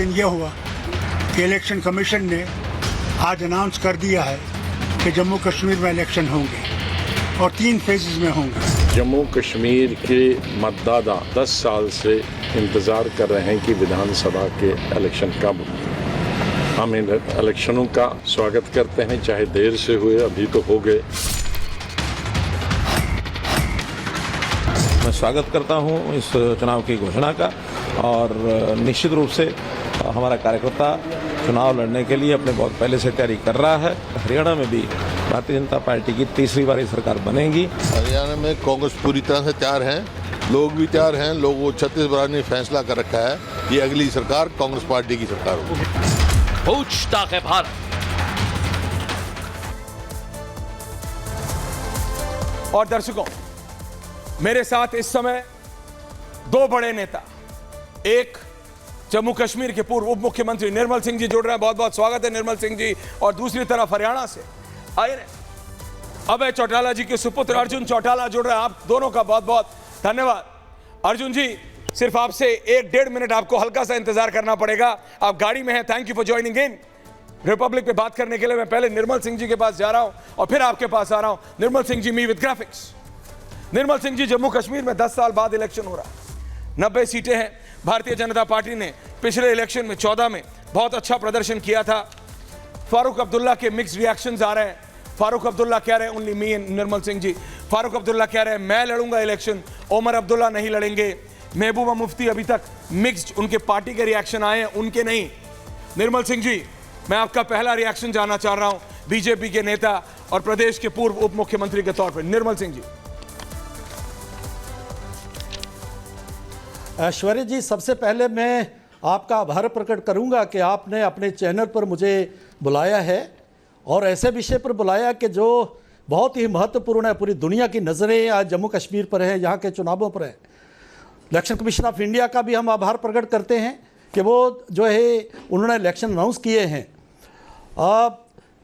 दिन यह हुआ कि इलेक्शन कमीशन ने आज अनाउंस कर दिया है कि जम्मू कश्मीर में इलेक्शन होंगे और 3 फेजेस में होंगे। जम्मू कश्मीर के मतदाता 10 साल से इंतज़ार कर रहे हैं कि विधानसभा के इलेक्शन कब हों। हम इन इलेक्शनों का स्वागत करते हैं, चाहे देर से हुए, अभी तो हो गए। मैं स्वागत करता हूं इस चुनाव की घोषणा का और निश्चित रूप से हमारा कार्यकर्ता चुनाव लड़ने के लिए अपने बहुत पहले से तैयारी कर रहा है। हरियाणा में भी भारतीय जनता पार्टी की तीसरी बार सरकार बनेगी। हरियाणा में कांग्रेस पूरी तरह से तैयार हैं, लोग भी तैयार हैं। लोगों 36 बराबर ने फैसला कर रखा है कि अगली सरकार कांग्रेस पार्टी की सरकार होगी। पूछता है भारत। और दर्शकों, मेरे साथ इस समय 2 बड़े नेता, एक जम्मू कश्मीर के पूर्व उप मुख्यमंत्री निर्मल सिंह जी जुड़ रहे हैं। बहुत बहुत स्वागत है निर्मल सिंह जी। और दूसरी तरफ हरियाणा से आए अभय चौटाला जी के सुपुत्र अर्जुन चौटाला जुड़ रहे हैं। आप दोनों का बहुत बहुत धन्यवाद। अर्जुन जी, सिर्फ आपसे 1-1.5 मिनट आपको हल्का सा इंतजार करना पड़ेगा। आप गाड़ी में हैं। Thank you for joining in. Republic पे बात करने के लिए मैं पहले निर्मल सिंह जी के पास जा रहा हूं और फिर आपके पास आ रहा हूं। Nirmal Singh ji, me with graphics. Nirmal Singh ji, Jammu Kashmir में 10 साल बाद इलेक्शन हो रहा है। 90 सीटें हैं। भारतीय जनता पार्टी ने पिछले इलेक्शन में 14 में बहुत अच्छा प्रदर्शन किया था। फारूक अब्दुल्ला के मिक्स्ड रिएक्शंस आ रहे हैं। फारूक अब्दुल्ला कह रहे हैं only me and Nirmal Singh ji. Farooq Abdullah कह रहे हैं मैं लड़ूंगा इलेक्शन, ओमर अब्दुल्ला नहीं लड़ेंगे। महबूबा मुफ्ती अभी तक मिक्स्ड, उनके पार्टी के रिएक्शन आए हैं, उनके नहीं। निर्मल सिंह जी, मैं आपका पहला रिएक्शन जानना चाह रहा हूं बीजेपी के नेता और प्रदेश के पूर्व उप मुख्यमंत्री के तौर पर। निर्मल सिंह जी। ऐश्वर्या जी, सबसे पहले मैं आपका आभार प्रकट करूंगा कि आपने अपने चैनल पर मुझे बुलाया है और ऐसे विषय पर बुलाया कि जो बहुत ही महत्वपूर्ण है। पूरी दुनिया की नज़रें आज जम्मू कश्मीर पर हैं, यहाँ के चुनावों पर है। इलेक्शन कमीशन ऑफ इंडिया का भी हम आभार प्रकट करते हैं कि वो जो है उन्होंने इलेक्शन अनाउंस किए हैं।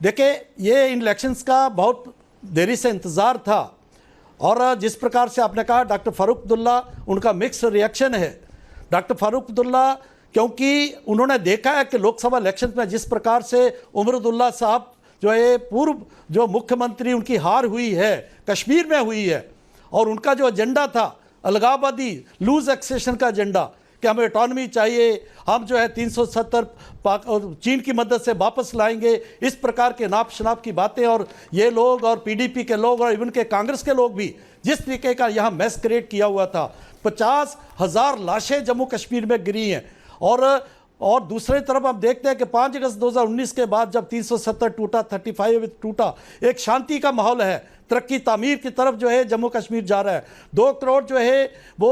देखिए, ये इन इलेक्शंस का बहुत देरी से इंतज़ार था और जिस प्रकार से आपने कहा डॉक्टर फारूक अब्दुल्ला, उनका मिक्स रिएक्शन है। डॉक्टर फारूक अब्दुल्ला, क्योंकि उन्होंने देखा है कि लोकसभा इलेक्शन में जिस प्रकार से उमर अब्दुल्ला साहब जो है पूर्व जो मुख्यमंत्री, उनकी हार हुई है, कश्मीर में हुई है और उनका जो एजेंडा था अलगाववादी, लूज एक्सेशन का एजेंडा कि हमें ऑटोनॉमी चाहिए, हम जो है 370 चीन की मदद से वापस लाएंगे, इस प्रकार के नाप शनाप की बातें। और ये लोग और पीडीपी के लोग और इवन के कांग्रेस के लोग भी जिस तरीके का यहाँ मैस क्रिएट किया हुआ था। 50,000 लाशें जम्मू कश्मीर में गिरी हैं। और दूसरी तरफ हम देखते हैं कि 5 अगस्त 2019 के बाद जब 370 टूटा, 35 टूटा, एक शांति का माहौल है। तरक्की तामीर की तरफ जो है जम्मू कश्मीर जा रहा है। 2 करोड़ जो है वो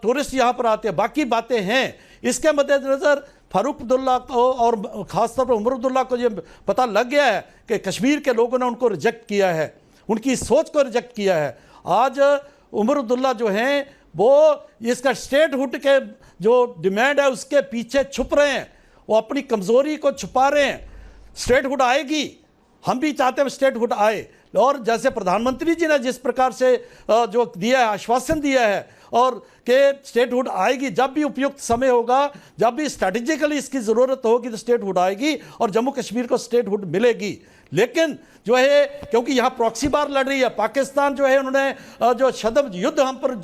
टूरिस्ट यहाँ पर आते हैं। बाकी बातें हैं। इसके मद्देनज़र फारूक अब्दुल्ला को और ख़ासतौर पर उमर अब्दुल्ला को ये पता लग गया है कि कश्मीर के लोगों ने उनको रिजेक्ट किया है, उनकी सोच को रिजेक्ट किया है। आज उमर अब्दुल्ला जो हैं वो इसका स्टेटहुड के जो डिमांड है उसके पीछे छुप रहे हैं। वो अपनी कमज़ोरी को छुपा रहे हैं। स्टेटहुड आएगी, हम भी चाहते हैं स्टेटहुड आए। और जैसे प्रधानमंत्री जी ने जिस प्रकार से जो दिया है, आश्वासन दिया है और कि स्टेटहुड आएगी, जब भी उपयुक्त समय होगा, जब भी स्ट्रैटेजिकली इसकी ज़रूरत होगी तो स्टेटहुड आएगी और जम्मू कश्मीर को स्टेटहुड मिलेगी। लेकिन जो है क्योंकि यहाँ प्रॉक्सी वार लड़ रही है, पाकिस्तान जो है उन्होंने जो शदम युद्ध हम पर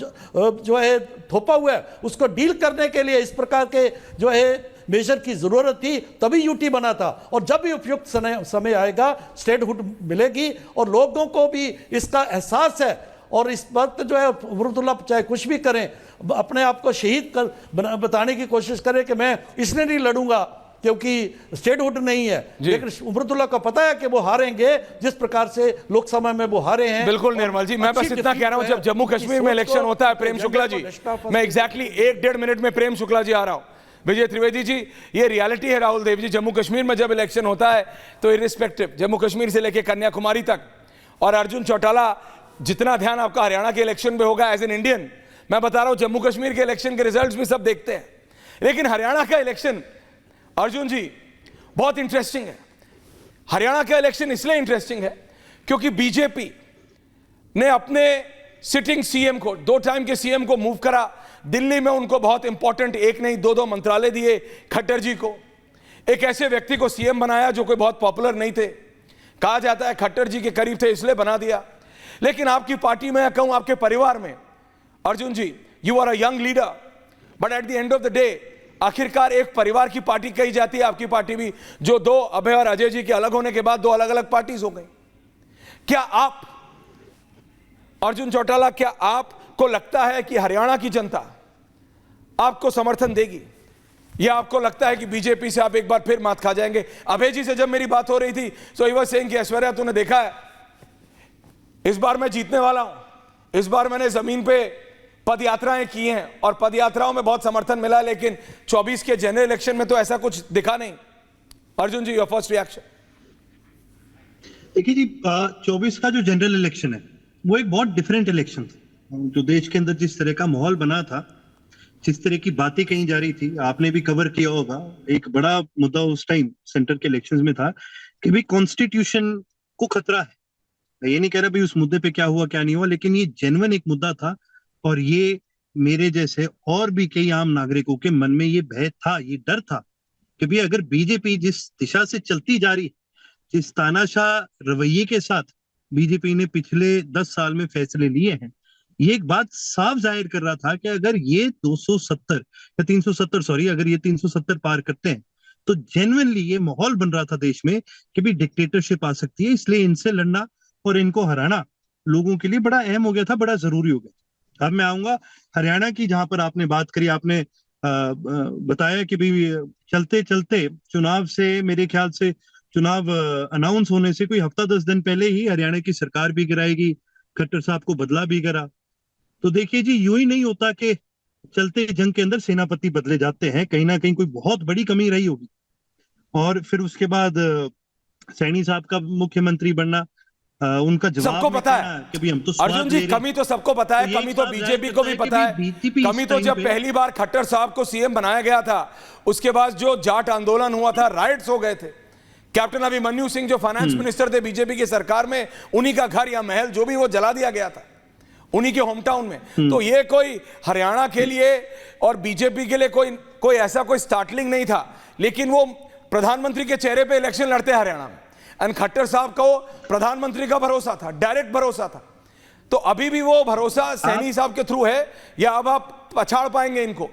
जो है थोपा हुआ है, उसको डील करने के लिए इस प्रकार के जो है मेजर की ज़रूरत थी, तभी यूटी बना था। और जब भी उपयुक्त समय आएगा स्टेटहुड मिलेगी और लोगों को भी इसका एहसास है। और इस वक्त जो है उमर अब्दुल्ला चाहे कुछ भी करें, अपने आप को शहीद बताने की कोशिश करें कि मैं इसलिए नहीं लड़ूंगा क्योंकि स्टेटहुड नहीं है। लेकिन उमर अब्दुल्ला को पता है कि वो हारेंगे जिस प्रकार से लोकसभा में वो हारे हैं। बिल्कुल निर्मल जी, मैं बस इतना कह रहा हूं, जब जम्मू कश्मीर में इलेक्शन होता है, प्रेम शुक्ला जी, मैं एग्जैक्टली 1-1.5 मिनट में प्रेम शुक्ला जी आ रहा हूं। विजय त्रिवेदी जी, ये रियलिटी है राहुल देव जी, जम्मू कश्मीर में जब इलेक्शन होता है तो इरिस्पेक्टिव जम्मू कश्मीर से लेकर कन्याकुमारी तक, और अर्जुन चौटाला, जितना ध्यान आपका हरियाणा के इलेक्शन पे होगा एज एन इंडियन, मैं बता रहा हूं जम्मू कश्मीर के इलेक्शन के रिजल्ट्स भी सब देखते हैं, लेकिन हरियाणा का इलेक्शन अर्जुन जी बहुत इंटरेस्टिंग है। हरियाणा का इलेक्शन इसलिए इंटरेस्टिंग है क्योंकि बीजेपी ने अपने सिटिंग सीएम को, 2 टाइम के सीएम को मूव करा, दिल्ली में उनको बहुत इंपॉर्टेंट एक नहीं दो मंत्रालय दिए खट्टर जी को, एक ऐसे व्यक्ति को सीएम बनाया जो कोई बहुत पॉपुलर नहीं थे, कहा जाता है खट्टर जी के करीब थे इसलिए बना दिया। लेकिन आपकी पार्टी में, कहूं आपके परिवार में, Arjun ji, you are a young leader, but at the end of the day आखिरकार एक परिवार की पार्टी कही जाती है आपकी पार्टी भी, जो दो अभय और अजय जी के अलग होने के बाद दो अलग अलग पार्टीज हो गई। क्या आप, अर्जुन चौटाला, क्या आपको लगता है कि हरियाणा की जनता आपको समर्थन देगी, या आपको लगता है कि बीजेपी से आप एक बार फिर मात खा जाएंगे? अभय जी से जब मेरी बात हो रही थी तो ही वाज सेइंग कि ऐश्वर्या तूने देखा है, इस बार मैं जीतने वाला हूं, इस बार मैंने जमीन पे पद यात्राएं की हैं और पद यात्राओं में बहुत समर्थन मिला, लेकिन 24 के जनरल इलेक्शन में तो ऐसा कुछ दिखा नहीं। अर्जुन जी, योर फर्स्ट रिएक्शन। देखिए जी, 24 का जो जनरल इलेक्शन है वो एक बहुत डिफरेंट इलेक्शन था। जो देश के अंदर जिस तरह का माहौल बना था, जिस तरह की बातें कही जा रही थी, आपने भी कवर किया होगा, एक बड़ा मुद्दा उस टाइम सेंटर के इलेक्शंस में था कि भाई कॉन्स्टिट्यूशन को खतरा है। मैं ये नहीं कह रहा भाई उस मुद्दे पे क्या हुआ क्या नहीं हुआ, लेकिन ये जेन्युइन एक मुद्दा था और ये मेरे जैसे और भी कई आम नागरिकों के मन में ये भय था, ये डर था कि भाई अगर बीजेपी जिस दिशा से चलती जा रही है, जिस तानाशाह रवैये के साथ बीजेपी ने पिछले 10 साल में फैसले लिए हैं, ये एक बात साफ जाहिर कर रहा था कि अगर ये 270 या 370 सॉरी अगर ये 370 पार करते हैं तो जेन्युइनली ये माहौल बन रहा था देश में कि भी डिक्टेटरशिप आ सकती है, इसलिए इनसे लड़ना और इनको हराना लोगों के लिए बड़ा अहम हो गया था, बड़ा जरूरी हो गया। अब मैं आऊंगा हरियाणा की, जहां पर आपने बात करी, आपने बताया कि भाई चलते चलते चुनाव से, मेरे ख्याल से चुनाव अनाउंस होने से कोई हफ्ता 10 दिन पहले ही हरियाणा की सरकार भी गिराएगी, खट्टर साहब को बदला भी गिरा। तो देखिए जी, यूं ही नहीं होता कि चलते जंग के अंदर सेनापति बदले जाते हैं, कहीं ना कहीं कोई बहुत बड़ी कमी रही होगी। और फिर उसके बाद सैनी साहब का मुख्यमंत्री बनना, उनका जवाब सबको पता है कि भाई हम तो अर्जुन जी, कमी तो सबको पता है, कमी तो बीजेपी को भी पता है। कमी तो जब पहली बार खट्टर साहब को सीएम बनाया गया था, उसके बाद जो जाट आंदोलन हुआ था, राइट्स हो गए थे, कैप्टन अभिमन्यु सिंह जो फाइनेंस मिनिस्टर थे बीजेपी की सरकार में, उन्हीं का घर या महल जो भी वो जला दिया गया था उन्हीं के होम टाउन में। तो ये कोई हरियाणा के लिए और बीजेपी के लिए कोई ऐसा कोई स्टार्टलिंग नहीं था, लेकिन वो प्रधानमंत्री के चेहरे पे इलेक्शन लड़ते हैं हरियाणा में, एंड खट्टर साहब को प्रधानमंत्री का भरोसा था, डायरेक्ट भरोसा था। तो अभी भी वो भरोसा सैनी साहब के थ्रू है, या अब आप पछाड़ पाएंगे इनको?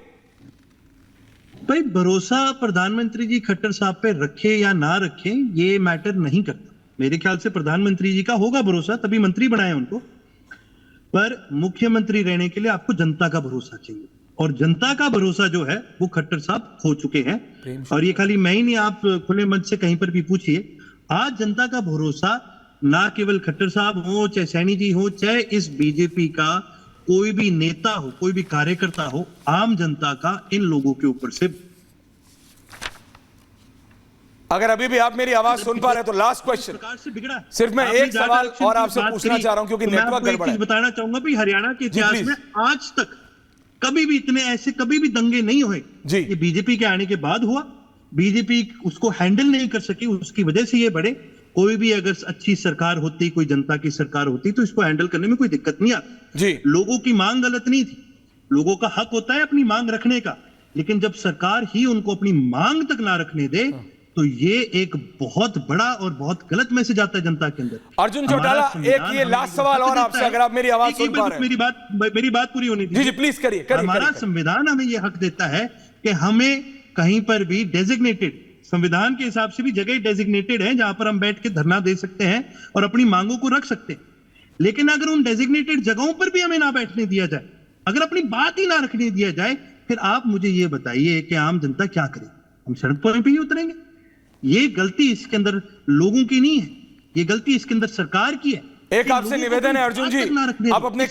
भाई भरोसा प्रधानमंत्री जी खट्टर साहब पे रखे या ना रखे ये मैटर नहीं करता। मेरे ख्याल से प्रधानमंत्री जी का होगा भरोसा, तभी मंत्री बनाए उनको, पर मुख्यमंत्री रहने के लिए आपको जनता का भरोसा चाहिए, और जनता का भरोसा जो है वो खट्टर साहब खो चुके हैं। और ये खाली मैं ही नहीं, आप खुले मंच से कहीं पर भी पूछिए, आज जनता का भरोसा ना केवल खट्टर साहब हो, चाहे सैनी जी हो, चाहे इस बीजेपी का कोई भी नेता हो, कोई भी कार्यकर्ता हो, आम जनता का इन लोगों के ऊपर से। अगर अभी भी आप मेरी आवाज सुन पा रहे हैं तो लास्ट क्वेश्चन, सिर्फ मैं एक सवाल और आपसे पूछना चाह रहा हूं क्योंकि नेटवर्क गड़बड़ है। बताना चाहूंगा भाई, हरियाणा के इतिहास में आज तक कभी भी इतने ऐसे कभी भी दंगे नहीं हुए जी। ये बीजेपी के आने के बाद हुआ, बीजेपी उसको हैंडल नहीं कर सकी, उसकी वजह से ये बढ़े। कोई भी अगर अच्छी सरकार होती, कोई जनता की सरकार होती, तो इसको हैंडल करने में कोई दिक्कत नहीं आती जी। लोगों की मांग गलत नहीं थी, लोगों का हक होता है अपनी मांग रखने का, लेकिन जब सरकार ही उनको अपनी मांग तक ना रखने दे तो ये एक बहुत बड़ा और बहुत गलत मैसेज आता है जनता के अंदर। अर्जुन चौटाला, एक ये लास्ट सवाल और आपसे, अगर आप मेरी आवाज सुन पा रहे हैं। मेरी बात पूरी होनी थी जी, प्लीज करिए। हमारा संविधान हमें ये हक देता है कि हमें कहीं पर भी डेजिग्नेटेड, संविधान के हिसाब से भी जगह डेजिग्नेटेड है जहां पर हम बैठ के धरना दे सकते हैं और अपनी मांगों को रख सकते हैं। लेकिन अगर उन डेजिग्नेटेड जगहों पर भी हमें ना बैठने दिया जाए, अगर अपनी बात ही ना रखने दिया जाए, फिर आप मुझे ये बताइए कि आम जनता क्या करे? हम सड़क पर ही उतरेंगे? ये गलती इसके अंदर लोगों की नहीं है, ये गलती इसके अंदर सरकार की है। एक आपसे निवेदन है अर्जुन जी, आप अपने